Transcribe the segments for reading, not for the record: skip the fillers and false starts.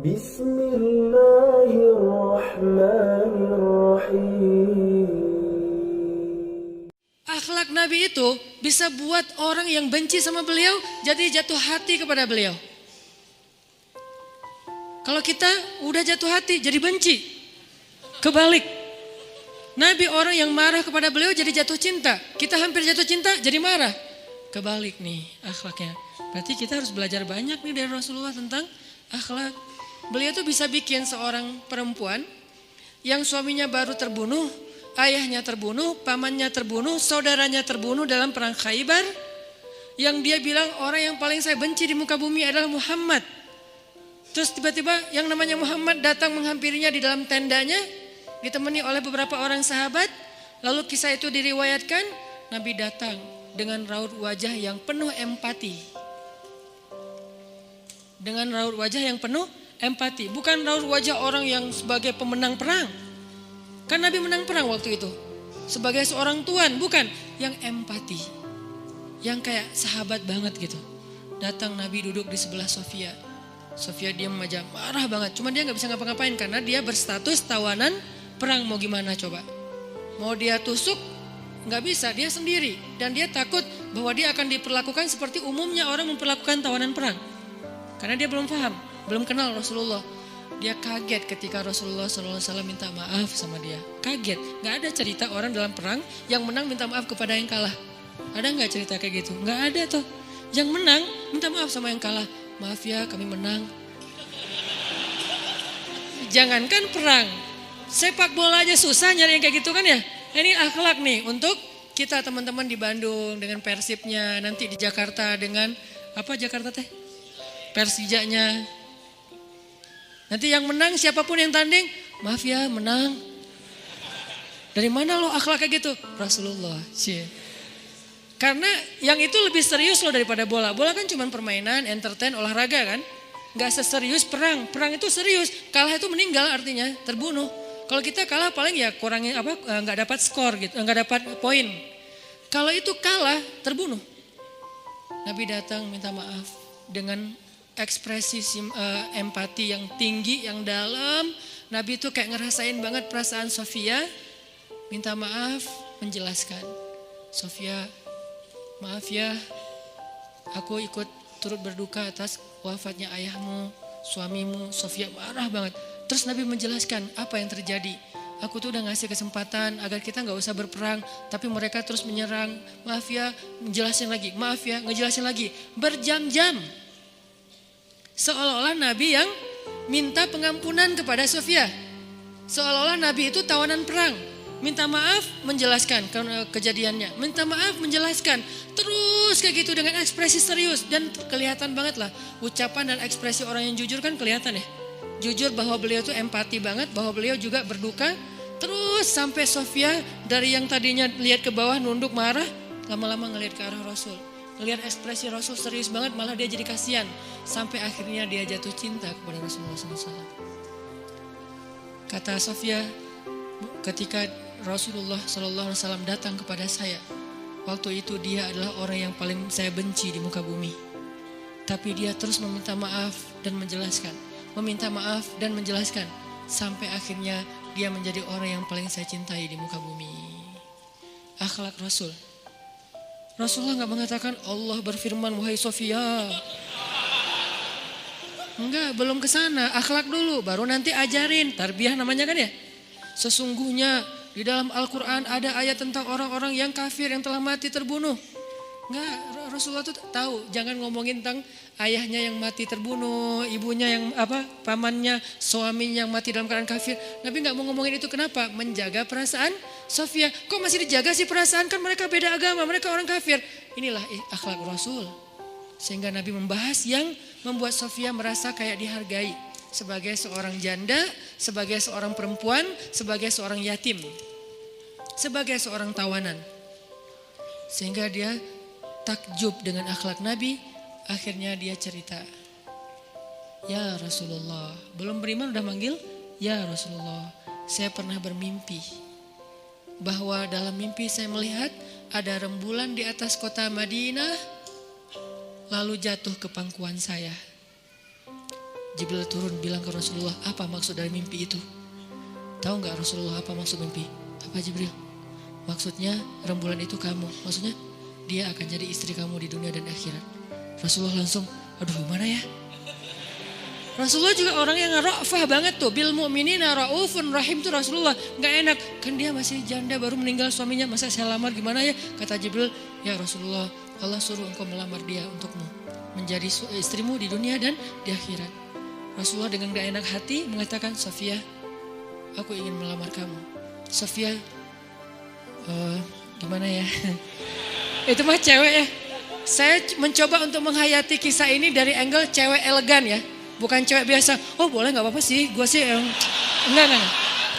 Bismillahirrahmanirrahim. Akhlak Nabi itu bisa buat orang yang benci sama beliau jadi jatuh hati kepada beliau. Kalau kita udah jatuh hati jadi benci. Kebalik. Nabi orang yang marah kepada beliau jadi jatuh cinta. Kita hampir jatuh cinta jadi marah. Kebalik nih akhlaknya. Berarti kita harus belajar banyak nih dari Rasulullah tentang akhlak. Beliau tuh bisa bikin seorang perempuan yang suaminya baru terbunuh, ayahnya terbunuh, pamannya terbunuh, saudaranya terbunuh dalam perang Khaybar. Yang dia bilang orang yang paling saya benci di muka bumi adalah Muhammad. Terus tiba-tiba yang namanya Muhammad datang menghampirinya di dalam tendanya, ditemani oleh beberapa orang sahabat. Lalu kisah itu diriwayatkan, Nabi datang dengan raut wajah yang penuh empati. Dengan raut wajah yang penuh empati. Bukan raut wajah orang yang sebagai pemenang perang. Kan Nabi menang perang waktu itu. Sebagai seorang tuan, bukan. Yang empati. Yang kayak sahabat banget gitu. Datang Nabi duduk di sebelah Sofia. Sofia diam aja, marah banget. Cuma dia gak bisa ngapa-ngapain karena dia berstatus tawanan perang. Mau gimana coba? Mau dia tusuk? Gak bisa, dia sendiri. Dan dia takut bahwa dia akan diperlakukan seperti umumnya orang memperlakukan tawanan perang. Karena dia belum paham, belum kenal Rasulullah. Dia kaget ketika Rasulullah SAW minta maaf sama dia. Kaget, gak ada cerita orang dalam perang yang menang minta maaf kepada yang kalah. Ada gak cerita kayak gitu? Gak ada tuh. Yang menang minta maaf sama yang kalah. Maaf ya kami menang. Jangankan perang, sepak bola aja susah nyari yang kayak gitu kan ya. Ini akhlak nih untuk kita teman-teman di Bandung dengan Persibnya, nanti di Jakarta dengan apa Jakarta teh? Persijanya. Nanti yang menang siapapun yang tanding, maaf ya menang. Dari mana lo akhlak kayak gitu? Rasulullah. Karena yang itu lebih serius loh daripada bola. Bola kan cuma permainan, entertain, olahraga kan. Gak seserius perang. Perang itu serius. Kalah itu meninggal artinya terbunuh. Kalau kita kalah paling ya kurangnya apa? Gak dapat skor gitu, gak dapat poin. Kalau itu kalah terbunuh. Nabi datang minta maaf dengan ekspresi empati yang tinggi, yang dalam. Nabi itu kayak ngerasain banget perasaan Sofia. Minta maaf, menjelaskan. Sofia, maaf ya, aku ikut turut berduka atas wafatnya ayahmu, suamimu. Sofia marah banget. Terus Nabi menjelaskan apa yang terjadi. Aku tuh udah ngasih kesempatan agar kita gak usah berperang. Tapi mereka terus menyerang. Maaf ya, menjelasin lagi. Maaf ya, ngejelasin lagi. Berjam-jam. Seolah-olah Nabi yang minta pengampunan kepada Sofia. Seolah-olah Nabi itu tawanan perang. Minta maaf, menjelaskan kejadiannya. Minta maaf, menjelaskan. Terus kayak gitu dengan ekspresi serius. Dan kelihatan banget lah. Ucapan dan ekspresi orang yang jujur kan kelihatan ya. Jujur bahwa beliau tuh empati banget. Bahwa beliau juga berduka. Terus sampai Sofia dari yang tadinya lihat ke bawah nunduk marah. Lama-lama ngelihat ke arah Rasul. Ngelihat ekspresi Rasul serius banget. Malah dia jadi kasihan. Sampai akhirnya dia jatuh cinta kepada Rasulullah SAW. Kata Sofia, ketika Rasulullah SAW datang kepada saya, waktu itu dia adalah orang yang paling saya benci di muka bumi. Tapi dia terus meminta maaf dan menjelaskan. Meminta maaf dan menjelaskan. Sampai akhirnya dia menjadi orang yang paling saya cintai di muka bumi. Akhlak Rasul. Rasulullah gak mengatakan Allah berfirman wahai Sofia. Enggak, belum ke sana. Akhlak dulu, baru nanti ajarin. Tarbiyah namanya kan ya. Sesungguhnya di dalam Al-Quran ada ayat tentang orang-orang yang kafir yang telah mati terbunuh. Enggak, Rasulullah tuh tahu. Jangan ngomongin tentang ayahnya yang mati terbunuh, ibunya yang pamannya, suaminya yang mati dalam keadaan kafir. Nabi gak mau ngomongin itu, kenapa? Menjaga perasaan Sofia. Kok masih dijaga sih perasaan? Kan mereka beda agama, mereka orang kafir. Inilah akhlak Rasul. Sehingga Nabi membahas yang membuat Sofia merasa kayak dihargai. Sebagai seorang janda, sebagai seorang perempuan, sebagai seorang yatim. Sebagai seorang tawanan. Sehingga dia takjub dengan akhlak Nabi. Akhirnya dia cerita. Ya Rasulullah, belum beriman udah manggil? Ya Rasulullah, saya pernah bermimpi. Bahwa dalam mimpi saya melihat ada rembulan di atas kota Madinah. Lalu jatuh ke pangkuan saya. Jibril turun bilang ke Rasulullah, apa maksud dari mimpi itu? Tahu nggak Rasulullah apa maksud mimpi? Apa Jibril? Maksudnya rembulan itu kamu. Maksudnya dia akan jadi istri kamu di dunia dan akhirat. Rasulullah langsung, aduh gimana ya? Rasulullah juga orang yang ra'fah banget tuh. Bil mu'minina ra'ufun rahim tuh Rasulullah. Gak enak, kan dia masih janda baru meninggal suaminya. Masa saya lamar gimana ya? Kata Jibril, ya Rasulullah, Allah suruh engkau melamar dia untukmu. Menjadi istrimu di dunia dan di akhirat. Rasulullah dengan gak enak hati mengatakan, Sofia, aku ingin melamar kamu. Sofia, gimana ya? Itu mah cewek ya. Saya mencoba untuk menghayati kisah ini dari angle cewek elegan ya. Bukan cewek biasa, oh boleh gak apa-apa sih, gue sih enggak.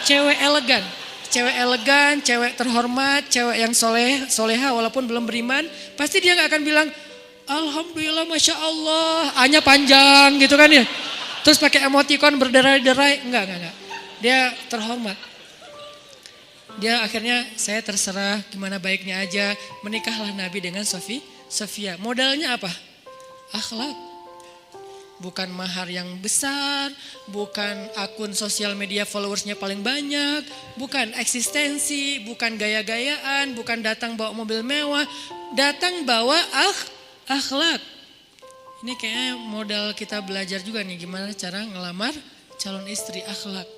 Cewek elegan, cewek terhormat, cewek yang soleha walaupun belum beriman. Pasti dia gak akan bilang, Alhamdulillah Masya Allah, A-nya panjang gitu kan ya. Terus pakai emoticon berderai-derai, enggak. Dia terhormat. Dia akhirnya saya terserah gimana baiknya aja. Menikahlah Nabi dengan Sofia. Modalnya apa? Akhlak. Bukan mahar yang besar, bukan akun sosial media followersnya paling banyak, bukan eksistensi, bukan gaya-gayaan, bukan datang bawa mobil mewah, datang bawa akhlak. Ini kayaknya modal kita belajar juga nih gimana cara ngelamar calon istri, akhlak.